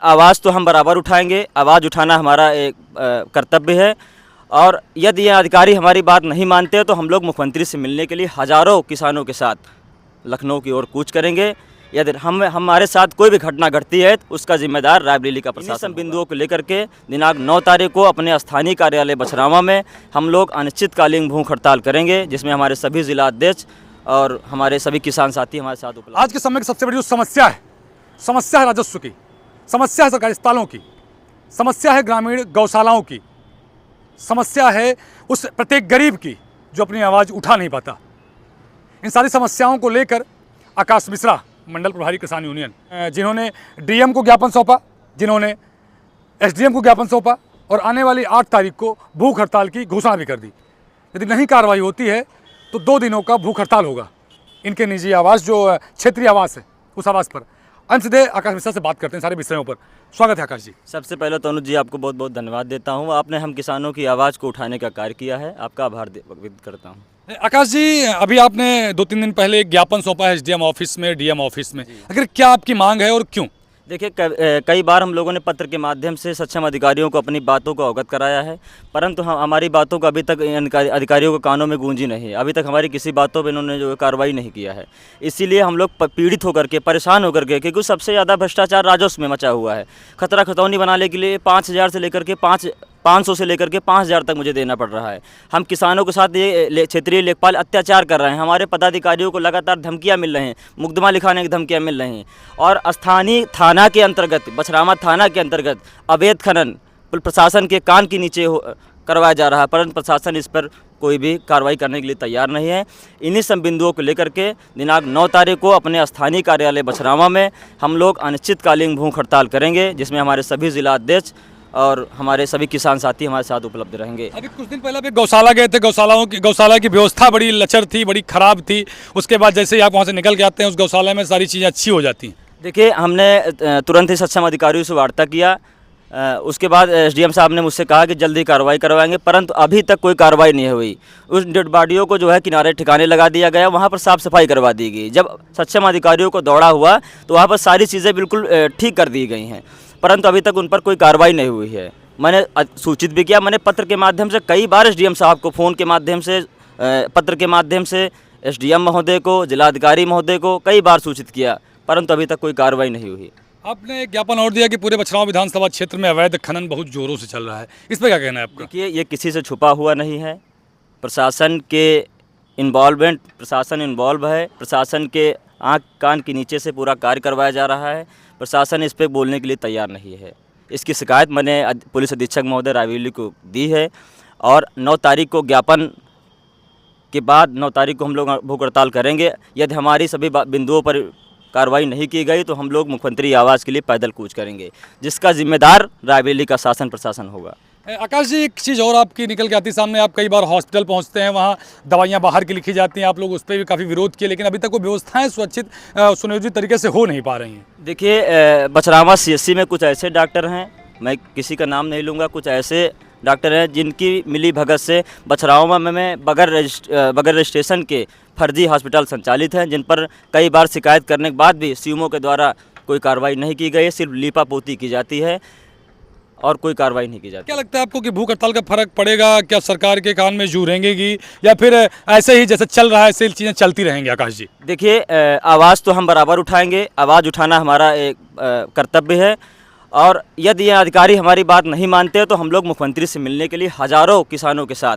आवाज़ तो हम बराबर उठाएंगे, आवाज़ उठाना हमारा एक कर्तव्य है। और यदि ये अधिकारी हमारी बात नहीं मानते तो हम लोग मुख्यमंत्री से मिलने के लिए हज़ारों किसानों के साथ लखनऊ की ओर कूच करेंगे। यदि हमारे साथ कोई भी घटना घटती है तो उसका जिम्मेदार रायबरेली का प्रशासन। बिंदुओं को लेकर के दिनांक 9 तारीख को अपने स्थानीय कार्यालय बछरावा में हम लोग अनिश्चितकालीन भूख हड़ताल करेंगे, जिसमें हमारे सभी जिला अध्यक्ष और हमारे सभी किसान साथी हमारे साथ उपलब्ध। आज के समय की सबसे बड़ी जो समस्या है राजस्व की, समस्या है सरकारी अस्पतालों की, समस्या है ग्रामीण गौशालाओं की, समस्या है उस प्रत्येक गरीब की जो अपनी आवाज़ उठा नहीं पाता। इन सारी समस्याओं को लेकर आकाश मिश्रा, मंडल प्रभारी किसान यूनियन, जिन्होंने डीएम को ज्ञापन सौंपा, जिन्होंने एसडीएम को ज्ञापन सौंपा और आने वाली 8 तारीख को भूख हड़ताल की घोषणा भी कर दी। यदि नहीं कार्रवाई होती है तो 2 दिनों का भूख हड़ताल होगा। इनके निजी आवास जो क्षेत्रीय आवास है उस आवास पर अंशदेव आकाश मिश्रा से बात करते हैं सारे विषयों पर। स्वागत है आकाश जी। सबसे पहले तो अनुज जी आपको बहुत बहुत धन्यवाद देता हूँ, आपने हम किसानों की आवाज़ को उठाने का कार्य किया है, आपका आभार व्यक्त करता हूँ। आकाश जी, अभी आपने 2-3 दिन पहले एक ज्ञापन सौंपा है एसडीएम ऑफिस में, डीएम ऑफिस में, आखिर क्या आपकी मांग है और क्यों? देखिए, कई बार हम लोगों ने पत्र के माध्यम से सक्षम अधिकारियों को अपनी बातों को अवगत कराया है, परंतु हमारी बातों का अभी तक अधिकारियों के कानों में गूंजी नहीं है। अभी तक हमारी किसी बातों पर इन्होंने जो कार्रवाई नहीं किया है। इसीलिए हम लोग पीड़ित होकर के, परेशान होकर के, क्योंकि सबसे ज़्यादा भ्रष्टाचार राजस्व में मचा हुआ है। खतरा खतौनी बनाने के लिए 5,000 से लेकर के 500 से लेकर के 5,000 तक मुझे देना पड़ रहा है। हम किसानों के साथ ये क्षेत्रीय लेखपाल अत्याचार कर रहे हैं। हमारे पदाधिकारियों को लगातार धमकियां मिल रही हैं, मुकदमा लिखाने की धमकियां मिल रही हैं। और स्थानीय थाना के अंतर्गत, बछरावा थाना के अंतर्गत अवैध खनन प्रशासन के कान के नीचे करवाया जा रहा है, परंतु प्रशासन इस पर कोई भी कार्रवाई करने के लिए तैयार नहीं है। इन्हीं सब बिंदुओं को लेकर के दिनांक 9 तारीख को अपने स्थानीय कार्यालय बछरावा में हम लोग अनिश्चितकालीन भूख हड़ताल करेंगे, जिसमें हमारे सभी जिला अध्यक्ष और हमारे सभी किसान साथी हमारे साथ उपलब्ध रहेंगे। अभी कुछ दिन पहले आप एक गौशाला गए थे, गौशाला की व्यवस्था बड़ी लचर थी, बड़ी ख़राब थी। उसके बाद जैसे ही आप वहाँ से निकल के आते हैं उस गौशाला में सारी चीज़ें अच्छी हो जाती हैं। देखिए, हमने तुरंत ही सक्षम अधिकारियों से वार्ता किया। उसके बाद एसडीएम साहब ने मुझसे कहा कि जल्दी कार्रवाई करवाएंगे, परंतु अभी तक कोई कार्रवाई नहीं हुई। उस डेड बॉडियों को जो है किनारे ठिकाने लगा दिया गया, वहाँ पर साफ़ सफाई करवा दी गई। जब सक्षम अधिकारियों को दौड़ा हुआ तो वहाँ पर सारी चीज़ें बिल्कुल ठीक कर दी गई हैं, परंतु अभी तक उन पर कोई कार्रवाई नहीं हुई है। मैंने सूचित भी किया, मैंने पत्र के माध्यम से कई बार एसडीएम साहब को, फ़ोन के माध्यम से, पत्र के माध्यम से एसडीएम महोदय को, जिलाधिकारी महोदय को कई बार सूचित किया, परंतु अभी तक कोई कार्रवाई नहीं हुई। आपने एक ज्ञापन और दिया कि पूरे बछरावा विधानसभा क्षेत्र में अवैध खनन बहुत जोरों से चल रहा है, इस पर क्या कहना है आपका? देखिए, ये किसी से छुपा हुआ नहीं है। प्रशासन के इन्वॉल्वमेंट, प्रशासन इन्वॉल्व है। प्रशासन के आँख कान के नीचे से पूरा कार्य करवाया जा रहा है। प्रशासन इस पर बोलने के लिए तैयार नहीं है। इसकी शिकायत मैंने पुलिस अधीक्षक महोदय रायबरेली को दी है और 9 तारीख को ज्ञापन के बाद 9 तारीख को हम लोग भूख हड़ताल करेंगे। यदि हमारी सभी बिंदुओं पर कार्रवाई नहीं की गई तो हम लोग मुख्यमंत्री आवास के लिए पैदल कूच करेंगे, जिसका जिम्मेदार रायबरेली का शासन प्रशासन होगा। आकाश जी, एक चीज़ और आपकी निकल के आती सामने, आप कई बार हॉस्पिटल पहुंचते हैं, वहां दवाइयां बाहर की लिखी जाती हैं, आप लोग उस पर भी काफ़ी विरोध किए, लेकिन अभी तक वो व्यवस्थाएं सुनियोजित तरीके से हो नहीं पा रही हैं। देखिए, बछरावा CSC में कुछ ऐसे डॉक्टर हैं, मैं किसी का नाम नहीं लूँगा, कुछ ऐसे डॉक्टर हैं जिनकी मिली भगत से बछरावा में बगैर रजिस्ट्रेशन के फर्जी हॉस्पिटल संचालित हैं, जिन पर कई बार शिकायत करने के बाद भी सीएमओ के द्वारा कोई कार्रवाई नहीं की गई है। सिर्फ लीपापोती की जाती है और कोई कार्रवाई नहीं की जाती। क्या लगता है आपको कि भूख हड़ताल का फर्क पड़ेगा? क्या सरकार के कान में जू रहेंगी या फिर ऐसे ही जैसे चल रहा है ऐसे चीज़ें चलती रहेंगी? आकाश जी, देखिए, आवाज़ तो हम बराबर उठाएंगे, आवाज़ उठाना हमारा एक कर्तव्य है। और यदि ये अधिकारी हमारी बात नहीं मानते तो हम लोग मुख्यमंत्री से मिलने के लिए हज़ारों किसानों के साथ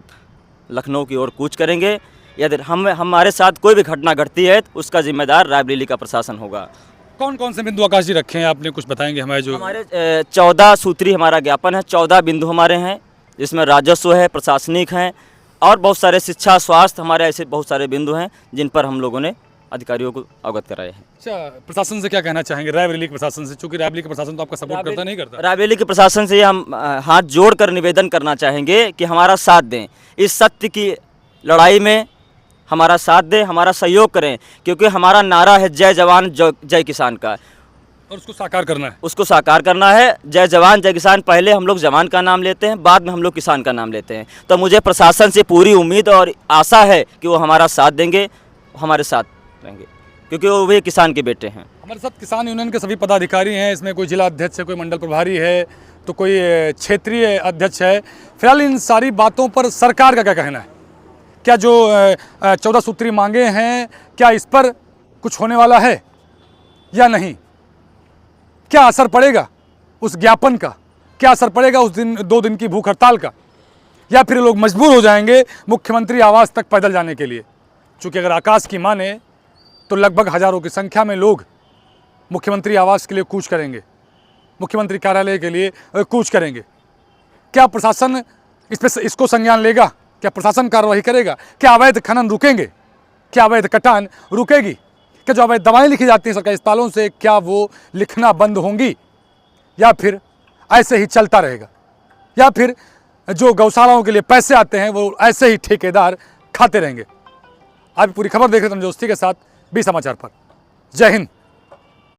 लखनऊ की ओर कूच करेंगे। यदि हमारे साथ कोई भी घटना घटती है तो उसका जिम्मेदार रायबरेली का प्रशासन होगा। कौन कौन से बिंदु आकाश जी रखे हैं आपने, कुछ बताएंगे हमारे? जो हमारे 14 सूत्री हमारा ज्ञापन है, 14 बिंदु हमारे हैं, जिसमें राजस्व है, प्रशासनिक हैं और बहुत सारे शिक्षा, स्वास्थ्य, हमारे ऐसे बहुत सारे बिंदु हैं जिन पर हम लोगों ने अधिकारियों को अवगत कराए हैं। अच्छा, प्रशासन से क्या कहना चाहेंगे? रायबरेली के प्रशासन से, चूंकि रायबरेली के प्रशासन तो आपका सपोर्ट करता नहीं करता। रायबरेली के प्रशासन से हम हाथ जोड़कर निवेदन करना चाहेंगे कि हमारा साथ दें, इस सत्य की लड़ाई में हमारा साथ दें, हमारा सहयोग करें, क्योंकि हमारा नारा है जय जवान जय किसान का, और उसको साकार करना है। उसको साकार करना है। जय जवान जय किसान, पहले हम लोग जवान का नाम लेते हैं, बाद में हम लोग किसान का नाम लेते हैं। तो मुझे प्रशासन से पूरी उम्मीद और आशा है कि वो हमारा साथ देंगे, हमारे साथ रहेंगे। क्योंकि वे किसान के बेटे हैं। हमारे साथ किसान यूनियन के सभी पदाधिकारी हैं, इसमें कोई जिला अध्यक्ष है, कोई मंडल प्रभारी है, तो कोई क्षेत्रीय अध्यक्ष है। फिलहाल इन सारी बातों पर सरकार का क्या कहना है? क्या जो 14 सूत्री मांगे हैं, क्या इस पर कुछ होने वाला है या नहीं? क्या असर पड़ेगा उस ज्ञापन का? क्या असर पड़ेगा उस दिन 2 दिन की भूख हड़ताल का? या फिर लोग मजबूर हो जाएंगे मुख्यमंत्री आवास तक पैदल जाने के लिए? चूँकि अगर आकाश की माने तो लगभग हज़ारों की संख्या में लोग मुख्यमंत्री आवास के लिए कूच करेंगे, मुख्यमंत्री कार्यालय के लिए कूच करेंगे। क्या प्रशासन इसको संज्ञान लेगा? क्या प्रशासन कार्रवाई करेगा? क्या अवैध खनन रुकेंगे? क्या अवैध कटान रुकेगी? क्या जो अवैध दवाएं लिखी जाती हैं सरकारी अस्पतालों से, क्या वो लिखना बंद होंगी? या फिर ऐसे ही चलता रहेगा? या फिर जो गौशालाओं के लिए पैसे आते हैं वो ऐसे ही ठेकेदार खाते रहेंगे? आप पूरी खबर देख रहे थे दोस्ती के साथ बी समाचार पर। जय हिंद।